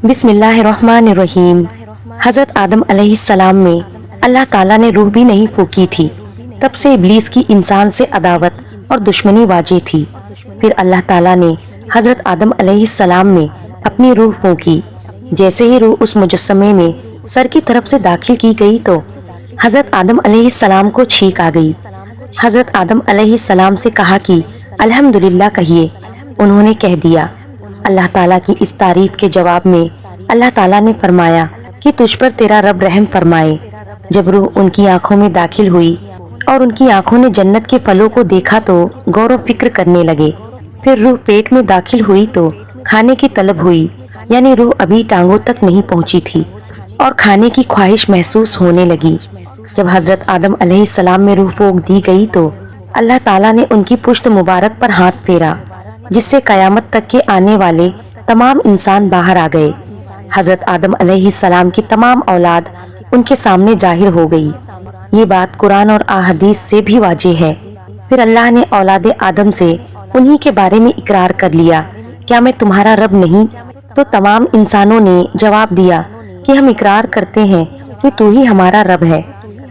بسم اللہ الرحمن الرحیم۔ حضرت آدم علیہ السلام میں اللہ تعالیٰ نے روح بھی نہیں پھونکی تھی، تب سے ابلیس کی انسان سے عداوت اور دشمنی واجب تھی۔ پھر اللہ تعالیٰ نے حضرت آدم علیہ السلام میں اپنی روح پھونکی۔ جیسے ہی روح اس مجسمے میں سر کی طرف سے داخل کی گئی تو حضرت آدم علیہ السلام کو چھینک آ گئی۔ حضرت آدم علیہ السلام سے کہا کہ الحمدللہ کہیے۔ انہوں نے کہہ دیا۔ اللہ تعالیٰ کی اس تعریف کے جواب میں اللہ تعالیٰ نے فرمایا کہ تجھ پر تیرا رب رحم فرمائے۔ جب روح ان کی آنکھوں میں داخل ہوئی اور ان کی آنکھوں نے جنت کے پھلوں کو دیکھا تو غور و فکر کرنے لگے۔ پھر روح پیٹ میں داخل ہوئی تو کھانے کی طلب ہوئی، یعنی روح ابھی ٹانگوں تک نہیں پہنچی تھی اور کھانے کی خواہش محسوس ہونے لگی۔ جب حضرت آدم علیہ السلام میں روح پھونک دی گئی تو اللہ تعالیٰ نے ان کی پشت مبارک پر ہاتھ پھیرا، جس سے قیامت تک کے آنے والے تمام انسان باہر آ گئے۔ حضرت آدم علیہ السلام کی تمام اولاد ان کے سامنے ظاہر ہو گئی۔ یہ بات قرآن اور احادیث سے بھی واضح ہے۔ پھر اللہ نے اولاد آدم سے انہی کے بارے میں اقرار کر لیا، کیا میں تمہارا رب نہیں؟ تو تمام انسانوں نے جواب دیا کہ ہم اقرار کرتے ہیں کہ تو ہی ہمارا رب ہے۔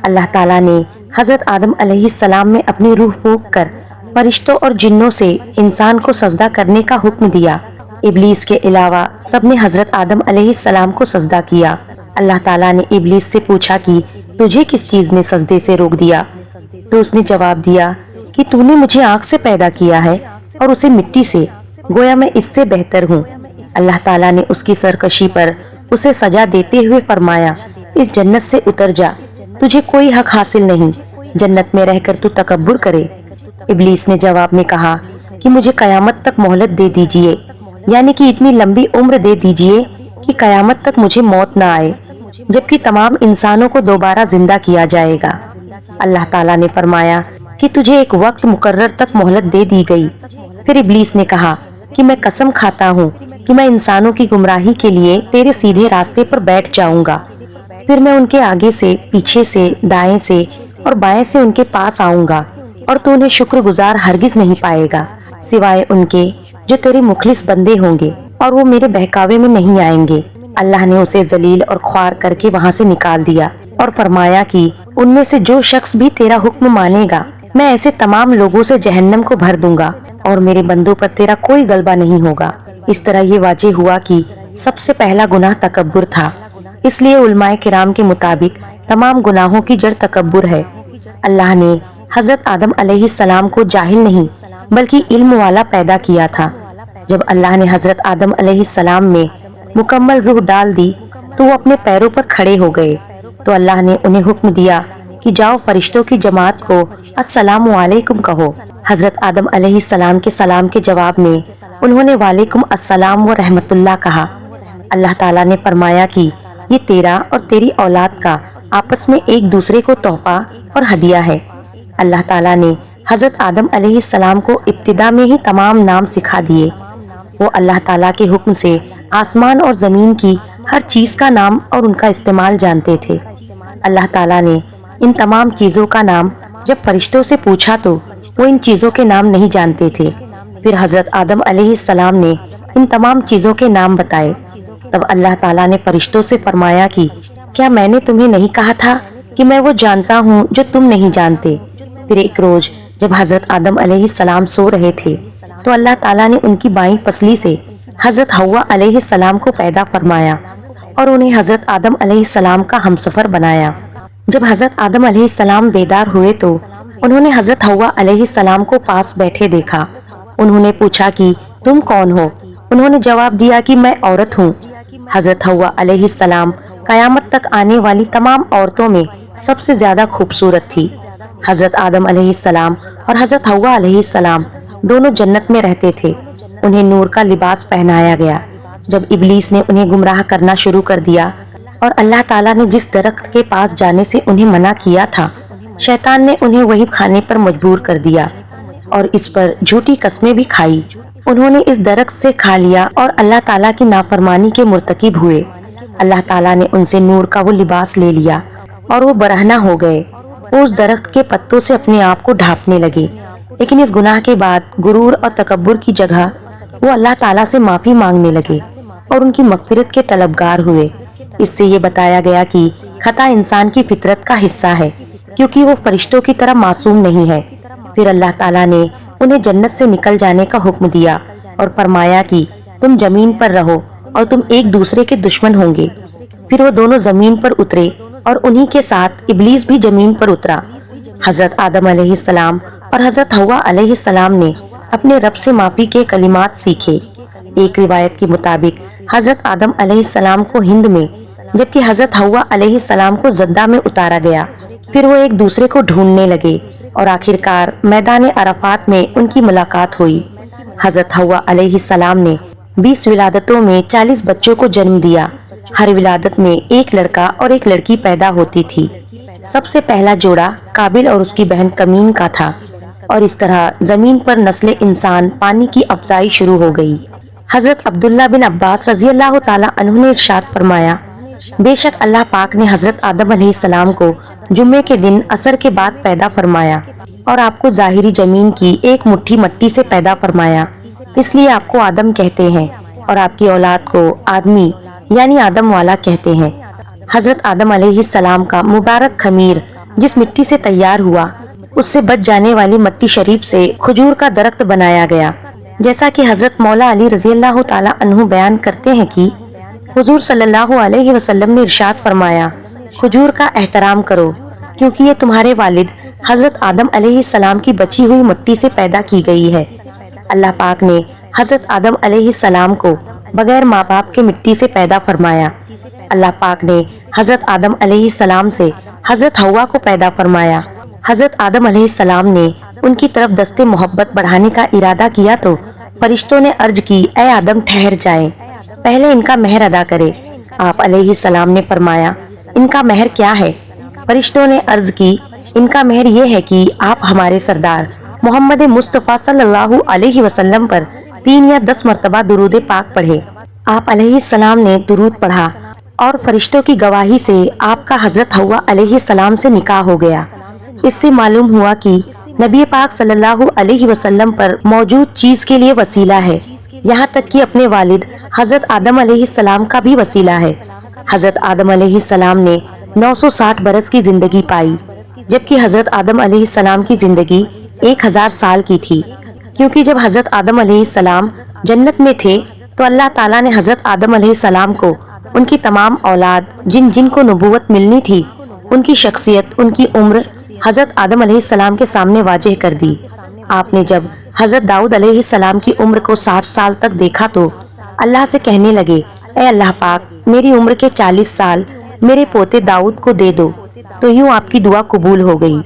اللہ تعالیٰ نے حضرت آدم علیہ السلام میں اپنی روح پھونک کر فرشتوں اور جنوں سے انسان کو سجدہ کرنے کا حکم دیا۔ ابلیس کے علاوہ سب نے حضرت آدم علیہ السلام کو سجدہ کیا۔ اللہ تعالیٰ نے ابلیس سے پوچھا کہ تجھے کس چیز نے سجدے سے روک دیا؟ تو اس نے جواب دیا کہ تو نے مجھے آگ سے پیدا کیا ہے اور اسے مٹی سے، گویا میں اس سے بہتر ہوں۔ اللہ تعالیٰ نے اس کی سرکشی پر اسے سزا دیتے ہوئے فرمایا، اس جنت سے اتر جا، تجھے کوئی حق حاصل نہیں جنت میں رہ کر تو تکبر کرے۔ ابلیس نے جواب میں کہا کہ مجھے قیامت تک مہلت دے دیجئے، یعنی کہ اتنی لمبی عمر دے دیجئے کہ قیامت تک مجھے موت نہ آئے، جبکہ تمام انسانوں کو دوبارہ زندہ کیا جائے گا۔ اللہ تعالیٰ نے فرمایا کہ تجھے ایک وقت مقرر تک مہلت دے دی گئی۔ پھر ابلیس نے کہا کہ میں قسم کھاتا ہوں کہ میں انسانوں کی گمراہی کے لیے تیرے سیدھے راستے پر بیٹھ جاؤں گا، پھر میں ان کے آگے سے، پیچھے سے، دائیں سے اور بائیں سے ان کے پاس آؤں گا، اور تو انہیں شکر گزار ہرگز نہیں پائے گا سوائے ان کے جو تیرے مخلص بندے ہوں گے، اور وہ میرے بہکاوے میں نہیں آئیں گے۔ اللہ نے اسے ذلیل اور خوار کر کے وہاں سے نکال دیا اور فرمایا کہ ان میں سے جو شخص بھی تیرا حکم مانے گا، میں ایسے تمام لوگوں سے جہنم کو بھر دوں گا اور میرے بندوں پر تیرا کوئی غلبہ نہیں ہوگا۔ اس طرح یہ واضح ہوا کہ سب سے پہلا گناہ تکبر تھا، اس لیے علماء کرام کے مطابق تمام گناہوں کی جڑ تکبر ہے۔ اللہ نے حضرت آدم علیہ السلام کو جاہل نہیں بلکہ علم والا پیدا کیا تھا۔ جب اللہ نے حضرت آدم علیہ السلام میں مکمل روح ڈال دی تو وہ اپنے پیروں پر کھڑے ہو گئے، تو اللہ نے انہیں حکم دیا کہ جاؤ فرشتوں کی جماعت کو السلام علیکم کہو۔ حضرت آدم علیہ السلام کے سلام کے جواب میں انہوں نے وعلیکم السلام و رحمت اللہ کہا۔ اللہ تعالیٰ نے فرمایا کہ یہ تیرا اور تیری اولاد کا آپس میں ایک دوسرے کو تحفہ اور ہدیہ ہے۔ اللہ تعالیٰ نے حضرت آدم علیہ السلام کو ابتدا میں ہی تمام نام سکھا دیے۔ وہ اللہ تعالیٰ کے حکم سے آسمان اور زمین کی ہر چیز کا نام اور ان کا استعمال جانتے تھے۔ اللہ تعالیٰ نے ان تمام چیزوں کا نام جب فرشتوں سے پوچھا تو وہ ان چیزوں کے نام نہیں جانتے تھے۔ پھر حضرت آدم علیہ السلام نے ان تمام چیزوں کے نام بتائے۔ تب اللہ تعالیٰ نے فرشتوں سے فرمایا کہ کیا میں نے تمہیں نہیں کہا تھا کہ میں وہ جانتا ہوں جو تم نہیں جانتے؟ پھر ایک روز جب حضرت آدم علیہ السلام سو رہے تھے تو اللہ تعالیٰ نے ان کی بائیں پسلی سے حضرت حوا علیہ السلام کو پیدا فرمایا اور انہیں حضرت آدم علیہ السلام کا ہمسفر بنایا۔ جب حضرت آدم علیہ السلام بیدار ہوئے تو انہوں نے حضرت حوا علیہ السلام کو پاس بیٹھے دیکھا۔ انہوں نے پوچھا کہ تم کون ہو؟ انہوں نے جواب دیا کہ میں عورت ہوں۔ حضرت حوا علیہ السلام قیامت تک آنے والی تمام عورتوں میں سب سے زیادہ خوبصورت تھی۔ حضرت آدم علیہ السلام اور حضرت حوا علیہ السلام دونوں جنت میں رہتے تھے۔ انہیں نور کا لباس پہنایا گیا۔ جب ابلیس نے انہیں گمراہ کرنا شروع کر دیا اور اللہ تعالیٰ نے جس درخت کے پاس جانے سے انہیں منع کیا تھا، شیطان نے انہیں وہی کھانے پر مجبور کر دیا اور اس پر جھوٹی قسمیں بھی کھائی۔ انہوں نے اس درخت سے کھا لیا اور اللہ تعالیٰ کی نافرمانی کے مرتکب ہوئے۔ اللہ تعالیٰ نے ان سے نور کا وہ لباس لے لیا اور وہ برہنہ ہو گئے۔ وہ اس درخت کے پتوں سے اپنے آپ کو ڈھانپنے لگے، لیکن اس گناہ کے بعد غرور اور تکبر کی جگہ وہ اللہ تعالیٰ سے معافی مانگنے لگے۔ اور ان کی مغفرت کے طلبگار ہوئے۔ اس سے یہ بتایا گیا کہ خطا انسان کی فطرت کا حصہ ہے، کیونکہ وہ فرشتوں کی طرح معصوم نہیں ہے۔ پھر اللہ تعالیٰ نے انہیں جنت سے نکل جانے کا حکم دیا اور فرمایا کہ تم زمین پر رہو اور تم ایک دوسرے کے دشمن ہوں گے۔ پھر وہ دونوں زمین پر اترے اور انہی کے ساتھ ابلیس بھی زمین پر اترا۔ حضرت آدم علیہ السلام اور حضرت حوا علیہ السلام نے اپنے رب سے معافی کے کلمات سیکھے۔ ایک روایت کے مطابق حضرت آدم علیہ السلام کو ہند میں، جبکہ حضرت حوا علیہ السلام کو زدہ میں اتارا گیا۔ پھر وہ ایک دوسرے کو ڈھونڈنے لگے اور آخر کار میدان عرفات میں ان کی ملاقات ہوئی۔ حضرت حوا علیہ السلام نے 20 ولادتوں میں 40 بچوں کو جنم دیا۔ ہر ولادت میں ایک لڑکا اور ایک لڑکی پیدا ہوتی تھی۔ سب سے پہلا جوڑا قابل اور اس کی بہن کمین کا تھا، اور اس طرح زمین پر نسل انسان پانی کی افزائی شروع ہو گئی۔ حضرت عبداللہ بن عباس رضی اللہ تعالیٰ عنہ نے ارشاد فرمایا، بے شک اللہ پاک نے حضرت آدم علیہ السلام کو جمعے کے دن عصر کے بعد پیدا فرمایا اور آپ کو ظاہری زمین کی ایک مٹھی مٹی سے پیدا فرمایا، اس لیے آپ کو آدم کہتے ہیں، اور آپ کی اولاد کو آدمی یعنی آدم والا کہتے ہیں۔ حضرت آدم علیہ السلام کا مبارک خمیر جس مٹی سے تیار ہوا، اس سے بچ جانے والی مٹی شریف سے کھجور کا درخت بنایا گیا، جیسا کہ حضرت مولا علی رضی اللہ تعالیٰ عنہ بیان کرتے ہیں کہ حضور صلی اللہ علیہ وسلم نے ارشاد فرمایا، کھجور کا احترام کرو، کیونکہ یہ تمہارے والد حضرت آدم علیہ السلام کی بچی ہوئی مٹی سے پیدا کی گئی ہے۔ اللہ پاک نے حضرت آدم علیہ السلام کو بغیر ماں باپ کے مٹی سے پیدا فرمایا۔ اللہ پاک نے حضرت آدم علیہ السلام سے حضرت حوا کو پیدا فرمایا۔ حضرت آدم علیہ السلام نے ان کی طرف دست محبت بڑھانے کا ارادہ کیا تو فرشتوں نے عرض کی، اے آدم ٹھہر جائیں، پہلے ان کا مہر ادا کرے۔ آپ علیہ السلام نے فرمایا، ان کا مہر کیا ہے؟ فرشتوں نے عرض کی، ان کا مہر یہ ہے کہ آپ ہمارے سردار محمد مصطفیٰ صلی اللہ علیہ وسلم پر 3 یا 10 مرتبہ درود پاک پڑھے۔ آپ علیہ السلام نے درود پڑھا اور فرشتوں کی گواہی سے آپ کا حضرت حوا علیہ السلام سے نکاح ہو گیا۔ اس سے معلوم ہوا کہ نبی پاک صلی اللہ علیہ وسلم پر موجود چیز کے لیے وسیلہ ہے، یہاں تک کہ اپنے والد حضرت آدم علیہ السلام کا بھی وسیلہ ہے۔ حضرت آدم علیہ السلام نے 960 برس کی زندگی پائی، جبکہ حضرت آدم علیہ السلام کی زندگی 1000 سال کی تھی، کیونکہ جب حضرت آدم علیہ السلام جنت میں تھے تو اللہ تعالیٰ نے حضرت آدم علیہ السلام کو ان کی تمام اولاد جن جن کو نبوت ملنی تھی، ان کی شخصیت، ان کی عمر حضرت آدم علیہ السلام کے سامنے واضح کر دی۔ آپ نے جب حضرت داؤد علیہ السلام کی عمر کو 60 سال تک دیکھا تو اللہ سے کہنے لگے، اے اللہ پاک، میری عمر کے 40 سال میرے پوتے داؤد کو دے دو، تو یوں آپ کی دعا قبول ہو گئی۔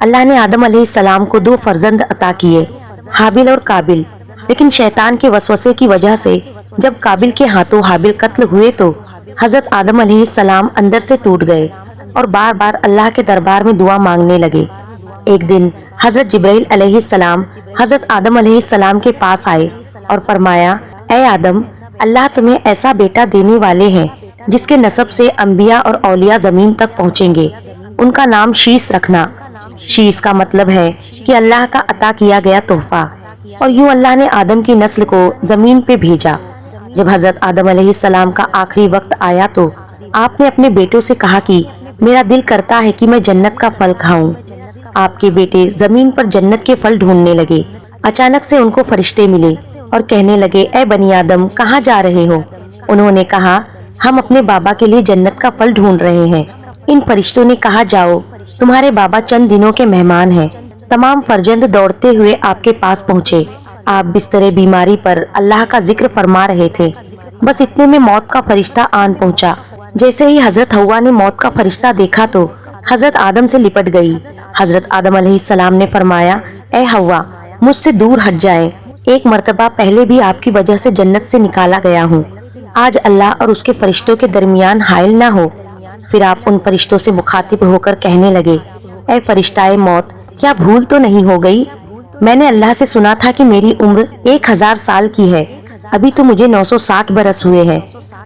اللہ نے آدم علیہ السلام کو 2 فرزند عطا کیے، حابل اور قابل، لیکن شیطان کے وسوسے کی وجہ سے جب قابل کے ہاتھوں حابل قتل ہوئے تو حضرت آدم علیہ السلام اندر سے ٹوٹ گئے اور بار بار اللہ کے دربار میں دعا مانگنے لگے۔ ایک دن حضرت جبرائیل علیہ السلام حضرت آدم علیہ السلام کے پاس آئے اور فرمایا، اے آدم، اللہ تمہیں ایسا بیٹا دینے والے ہیں جس کے نسب سے انبیاء اور اولیاء زمین تک پہنچیں گے، ان کا نام شیس رکھنا۔ شیس کا مطلب ہے کہ اللہ کا عطا کیا گیا تحفہ، اور یوں اللہ نے آدم کی نسل کو زمین پہ بھیجا۔ جب حضرت آدم علیہ السلام کا آخری وقت آیا تو آپ نے اپنے بیٹوں سے کہا کہ میرا دل کرتا ہے کہ میں جنت کا پھل کھاؤں۔ آپ کے بیٹے زمین پر جنت کے پھل ڈھونڈنے لگے۔ اچانک سے ان کو فرشتے ملے اور کہنے لگے، اے بنی آدم، کہاں جا رہے ہو؟ انہوں نے کہا، ہم اپنے بابا کے لیے جنت کا پھل ڈھونڈ رہے ہیں۔ ان فرشتوں نے کہا، جاؤ، تمہارے بابا چند دنوں کے مہمان ہیں۔ تمام فرزند دوڑتے ہوئے آپ کے پاس پہنچے۔ آپ بستر بیماری پر اللہ کا ذکر فرما رہے تھے، بس اتنے میں موت کا فرشتہ آن پہنچا۔ جیسے ہی حضرت حوا نے موت کا فرشتہ دیکھا تو حضرت آدم سے لپٹ گئی۔ حضرت آدم علیہ السلام نے فرمایا، اے حوا، مجھ سے دور ہٹ جائیں، ایک مرتبہ پہلے بھی آپ کی وجہ سے جنت سے نکالا گیا ہوں، آج اللہ اور اس کے فرشتوں کے درمیان حائل نہ ہو۔ پھر آپ ان فرشتوں سے مخاطب ہو کر کہنے لگے، اے فرشتہ موت، کیا بھول تو نہیں ہو گئی؟ میں نے اللہ سے سنا تھا کہ میری عمر 1000 سال کی ہے، ابھی تو مجھے 960 برس ہوئے ہیں۔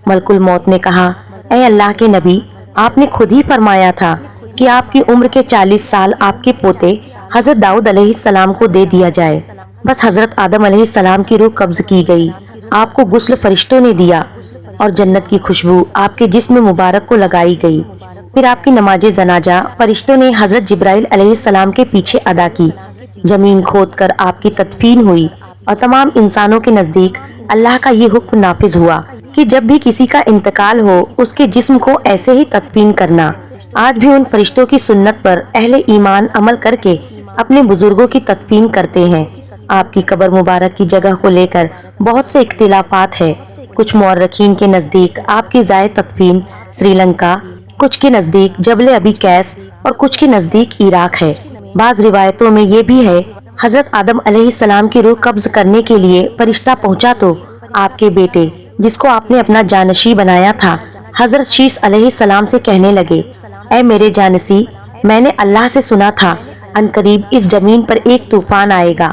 ملک الموت نے کہا، اے اللہ کے نبی، آپ نے خود ہی فرمایا تھا کہ آپ کی عمر کے 40 سال آپ کے پوتے حضرت داؤد علیہ السلام کو دے دیا جائے۔ بس حضرت آدم علیہ السلام کی روح قبض کی گئی، آپ کو غسل فرشتوں نے دیا، اور جنت کی خوشبو آپ کے جسم مبارک کو لگائی گئی۔ پھر آپ کی نماز جنازہ فرشتوں نے حضرت جبرائیل علیہ السلام کے پیچھے ادا کی، زمین کھود کر آپ کی تدفین ہوئی، اور تمام انسانوں کے نزدیک اللہ کا یہ حکم نافذ ہوا کہ جب بھی کسی کا انتقال ہو اس کے جسم کو ایسے ہی تدفین کرنا۔ آج بھی ان فرشتوں کی سنت پر اہل ایمان عمل کر کے اپنے بزرگوں کی تدفین کرتے ہیں۔ آپ کی قبر مبارک کی جگہ کو لے کر بہت سے اختلافات ہیں۔ کچھ مورخین کے نزدیک آپ کی جائے تدفین سری لنکا، کچھ کے نزدیک جبل ابی قیس اور کچھ کے نزدیک عراق ہے۔ بعض روایتوں میں یہ بھی ہے حضرت آدم علیہ السلام کی روح قبض کرنے کے لیے فرشتہ پہنچا تو آپ کے بیٹے جس کو آپ نے اپنا جانشی بنایا تھا حضرت شیس علیہ السلام سے کہنے لگے، اے میرے جانشی، میں نے اللہ سے سنا تھا ان قریب اس زمین پر ایک طوفان آئے گا،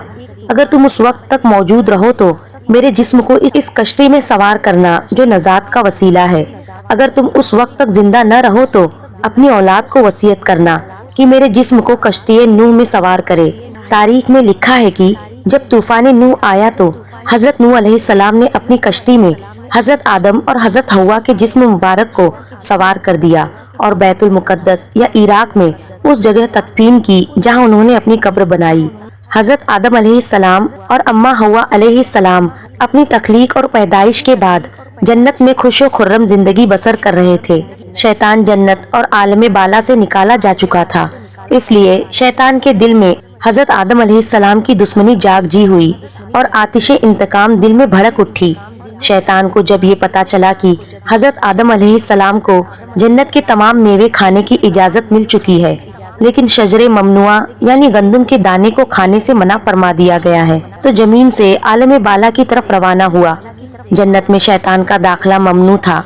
اگر تم اس وقت تک موجود رہو تو میرے جسم کو اس کشتی میں سوار کرنا جو نجات کا وسیلہ ہے، اگر تم اس وقت تک زندہ نہ رہو تو اپنی اولاد کو وصیت کرنا کہ میرے جسم کو کشتی نوح میں سوار کرے۔ تاریخ میں لکھا ہے کہ جب طوفان نوح آیا تو حضرت نوح علیہ السلام نے اپنی کشتی میں حضرت آدم اور حضرت حوا کے جسم مبارک کو سوار کر دیا اور بیت المقدس یا عراق میں اس جگہ تدفین کی جہاں انہوں نے اپنی قبر بنائی۔ حضرت آدم علیہ السلام اور اماں حوا علیہ السلام اپنی تخلیق اور پیدائش کے بعد جنت میں خوش و خرم زندگی بسر کر رہے تھے۔ شیطان جنت اور عالم بالا سے نکالا جا چکا تھا، اس لیے شیطان کے دل میں حضرت آدم علیہ السلام کی دشمنی جاگ جی ہوئی اور آتش انتقام دل میں بھڑک اٹھی۔ شیطان کو جب یہ پتا چلا کہ حضرت آدم علیہ السلام کو جنت کے تمام میوے کھانے کی اجازت مل چکی ہے لیکن شجر ممنوعہ یعنی گندم کے دانے کو کھانے سے منع فرما دیا گیا ہے، تو زمین سے عالم بالا کی طرف روانہ ہوا۔ جنت میں شیطان کا داخلہ ممنوع تھا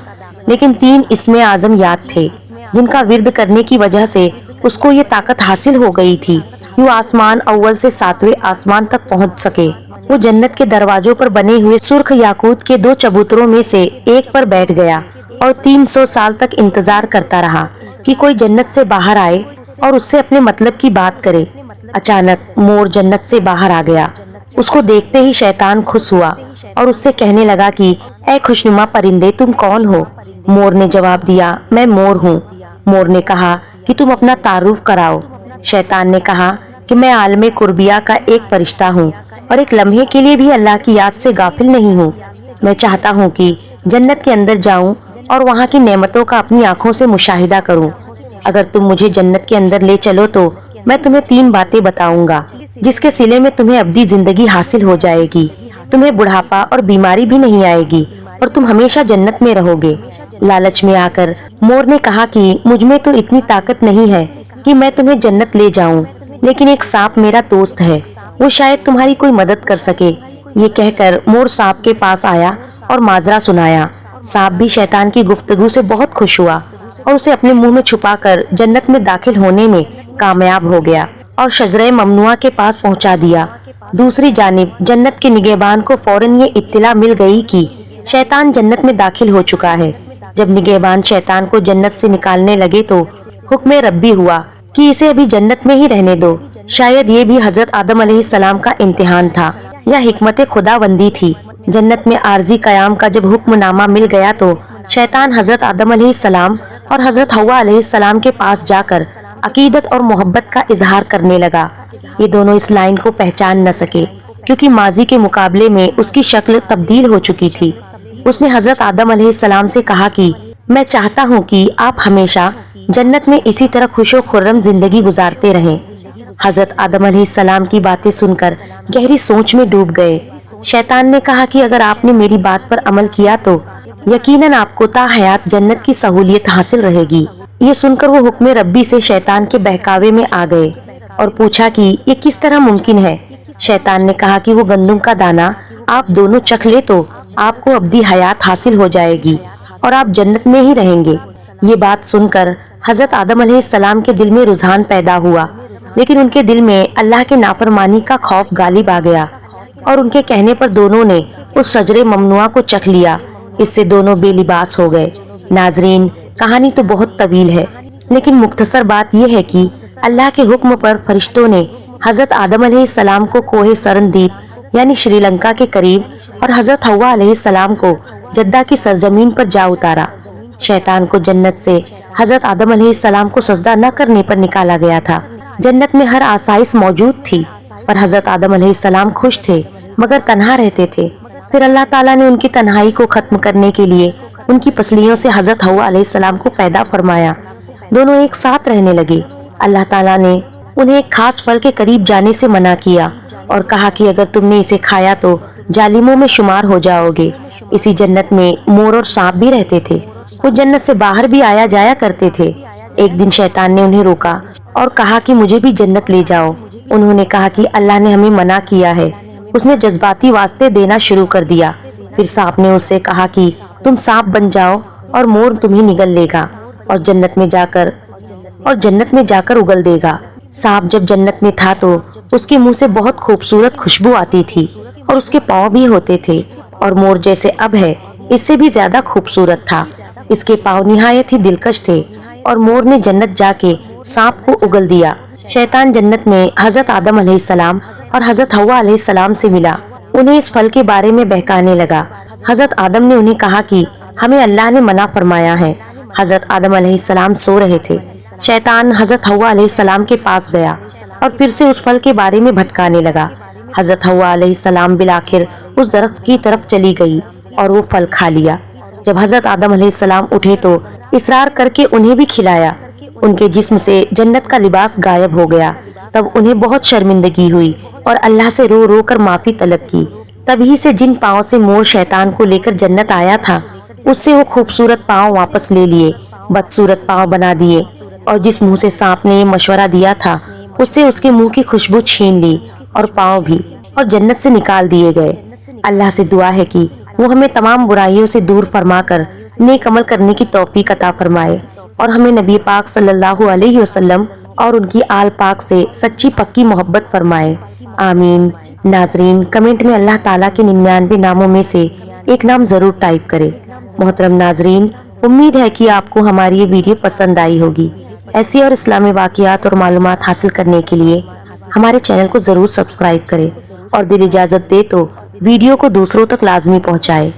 لیکن 3 اسم اعظم یاد تھے جن کا ورد کرنے کی وجہ سے اس کو یہ طاقت حاصل ہو گئی تھی کہ وہ آسمان اول سے 7ویں آسمان تک پہنچ سکے۔ وہ جنت کے دروازوں پر بنے ہوئے سرخ یاقوت کے 2 چبوتروں میں سے ایک پر بیٹھ گیا اور 300 سال تک انتظار کرتا رہا کہ کوئی جنت سے باہر آئے اور اس سے اپنے مطلب کی بات کرے۔ اچانک مور جنت سے باہر آ گیا، اس کو دیکھتے ہی شیطان خوش ہوا اور اس سے کہنے لگا کہ اے خوشنما پرندے، تم کون ہو؟ مور نے جواب دیا، میں مور ہوں۔ مور نے کہا کہ تم اپنا تعارف کراؤ۔ شیطان نے کہا کہ میں عالم قربیہ کا ایک فرشتہ ہوں اور ایک لمحے کے لیے بھی اللہ کی یاد سے غافل نہیں ہوں۔ میں چاہتا ہوں کہ جنت کے اندر جاؤں اور وہاں کی نعمتوں کا اپنی آنکھوں سے مشاہدہ کروں۔ اگر تم مجھے جنت کے اندر لے چلو تو میں تمہیں 3 باتیں بتاؤں گا جس کے صلے میں تمہیں ابدی زندگی حاصل ہو جائے گی، تمہیں بڑھاپا اور بیماری بھی نہیں آئے گی اور تم ہمیشہ جنت میں رہو گے۔ لالچ میں آ کر مور نے کہا کہ مجھ میں تو اتنی طاقت نہیں ہے کہ میں تمہیں جنت لے جاؤں، لیکن ایک سانپ میرا دوست ہے، وہ شاید تمہاری کوئی مدد کر سکے۔ یہ کہہ کر مور سانپ کے پاس آیا اور ماجرا سنایا۔ سانپ بھی شیطان کی گفتگو سے بہت خوش ہوا اور اسے اپنے منہ میں چھپا کر جنت میں داخل ہونے میں کامیاب ہو گیا اور شجرہ ممنوعہ کے پاس پہنچا دیا۔ دوسری جانب جنت کے نگہبان کو فوراً یہ اطلاع مل گئی کہ شیطان جنت میں داخل ہو چکا ہے۔ جب نگہبان شیطان کو جنت سے نکالنے لگے تو حکم ربی ہوا کہ اسے ابھی جنت میں ہی رہنے دو۔ شاید یہ بھی حضرت آدم علیہ السلام کا امتحان تھا یا حکمت خداوندی تھی۔ جنت میں عارضی قیام کا جب حکم نامہ مل گیا تو شیطان حضرت آدم علیہ السلام اور حضرت حوا علیہ السلام کے پاس جا کر عقیدت اور محبت کا اظہار کرنے لگا۔ یہ دونوں اس لائن کو پہچان نہ سکے کیونکہ ماضی کے مقابلے میں اس کی شکل تبدیل ہو چکی تھی۔ اس نے حضرت آدم علیہ السلام سے کہا کہ میں چاہتا ہوں کہ آپ ہمیشہ جنت میں اسی طرح خوش و خرم زندگی گزارتے رہیں۔ حضرت آدم علیہ السلام کی باتیں سن کر گہری سوچ میں ڈوب گئے۔ شیطان نے کہا کہ اگر آپ نے میری بات پر عمل کیا تو یقیناً آپ کو تا حیات جنت کی سہولیت حاصل رہے گی۔ یہ سن کر وہ حکم ربی سے شیطان کے بہکاوے میں آ گئے اور پوچھا کہ یہ کس طرح ممکن ہے۔ شیطان نے کہا کہ وہ گندم کا دانہ آپ دونوں چکھ لے تو آپ کو ابدی حیات حاصل ہو جائے گی اور آپ جنت میں ہی رہیں گے۔ یہ بات سن کر حضرت آدم علیہ السلام کے دل میں رجحان پیدا ہوا، لیکن ان کے دل میں اللہ کے نافرمانی کا خوف غالب آ گیا اور ان کے کہنے پر دونوں نے اس شجر ممنوعہ کو چکھ لیا۔ اس سے دونوں بے لباس ہو گئے۔ ناظرین، کہانی تو بہت طویل ہے لیکن مختصر بات یہ ہے کہ اللہ کے حکم پر فرشتوں نے حضرت آدم علیہ السلام کو کوہ سرندیپ یعنی شری لنکا کے قریب اور حضرت حوا علیہ السلام کو جدہ کی سرزمین پر جا اتارا۔ شیطان کو جنت سے حضرت آدم علیہ السلام کو سجدہ نہ کرنے پر نکالا گیا تھا۔ جنت میں ہر آسائش موجود تھی، پر حضرت آدم علیہ السلام خوش تھے مگر تنہا رہتے تھے۔ پھر اللہ تعالیٰ نے ان کی تنہائی کو ختم کرنے کے لیے ان کی پسلیوں سے حضرت حوا علیہ السلام کو پیدا فرمایا۔ دونوں ایک ساتھ رہنے لگے۔ اللہ تعالیٰ نے انہیں ایک خاص پھل کے قریب جانے سے منع کیا اور کہا کہ اگر تم نے اسے کھایا تو ظالموں میں شمار ہو جاؤ گے۔ اسی جنت میں مور اور سانپ بھی رہتے تھے۔ وہ جنت سے باہر بھی آیا جایا کرتے تھے۔ ایک دن شیطان نے انہیں روکا اور کہا کہ مجھے بھی جنت لے جاؤ۔ انہوں نے کہا کہ اللہ نے ہمیں منع کیا ہے۔ اس نے جذباتی واسطے دینا شروع کر دیا۔ پھر سانپ نے اس سے کہا کہ تم سانپ بن جاؤ اور مور تمہیں نگل لے گا اور جنت میں جا کر اگل دے گا۔ سانپ جب جنت میں تھا تو اس کے منہ سے بہت خوبصورت خوشبو آتی تھی اور اس کے پاؤں بھی ہوتے تھے، اور مور جیسے اب ہے اس سے بھی زیادہ خوبصورت تھا۔ اس کے پاؤں نہایت ہی دلکش تھے، اور مور نے جنت جا کے سانپ کو اگل دیا۔ شیطان جنت میں حضرت آدم علیہ السلام اور حضرت حوا علیہ السلام سے ملا، انہیں اس پھل کے بارے میں بہکانے لگا۔ حضرت آدم نے انہیں کہا کہ ہمیں اللہ نے منع فرمایا ہے۔ حضرت آدم علیہ السلام سو رہے تھے۔ شیطان حضرت حوا علیہ السلام کے پاس گیا اور پھر سے اس پھل کے بارے میں بھٹکانے لگا۔ حضرت حوا علیہ السلام بالآخر اس درخت کی طرف چلی گئی اور وہ پھل کھا لیا۔ جب حضرت آدم علیہ السلام اٹھے تو اصرار کر کے انہیں بھی کھلایا۔ ان کے جسم سے جنت کا لباس غائب ہو گیا۔ تب انہیں بہت شرمندگی ہوئی اور اللہ سے رو رو کر معافی طلب کی۔ تبھی سے جن پاؤں سے مور شیطان کو لے کر جنت آیا تھا، اس سے وہ خوبصورت پاؤں واپس لے لیے، بدصورت پاؤں بنا دیے، اور جس منہ سے سانپ نے یہ مشورہ دیا تھا اس سے اس کے منہ کی خوشبو چھین لی اور پاؤں بھی، اور جنت سے نکال دیے گئے۔ اللہ سے دعا ہے کہ وہ ہمیں تمام برائیوں سے دور فرما کر نیک عمل کرنے کی توفیق عطا فرمائے، اور ہمیں نبی پاک صلی اللہ علیہ وسلم اور ان کی آل پاک سے سچی پکی محبت فرمائے، آمین۔ ناظرین، کمنٹ میں اللہ تعالیٰ کے 99 ناموں میں سے ایک نام ضرور ٹائپ کرے۔ محترم ناظرین، امید ہے کہ آپ کو ہماری یہ ویڈیو پسند آئی ہوگی۔ ایسی اور اسلامی واقعات اور معلومات حاصل کرنے کے لیے ہمارے چینل کو ضرور سبسکرائب کریں، اور دل اجازت دے تو ویڈیو کو دوسروں تک لازمی پہنچائے۔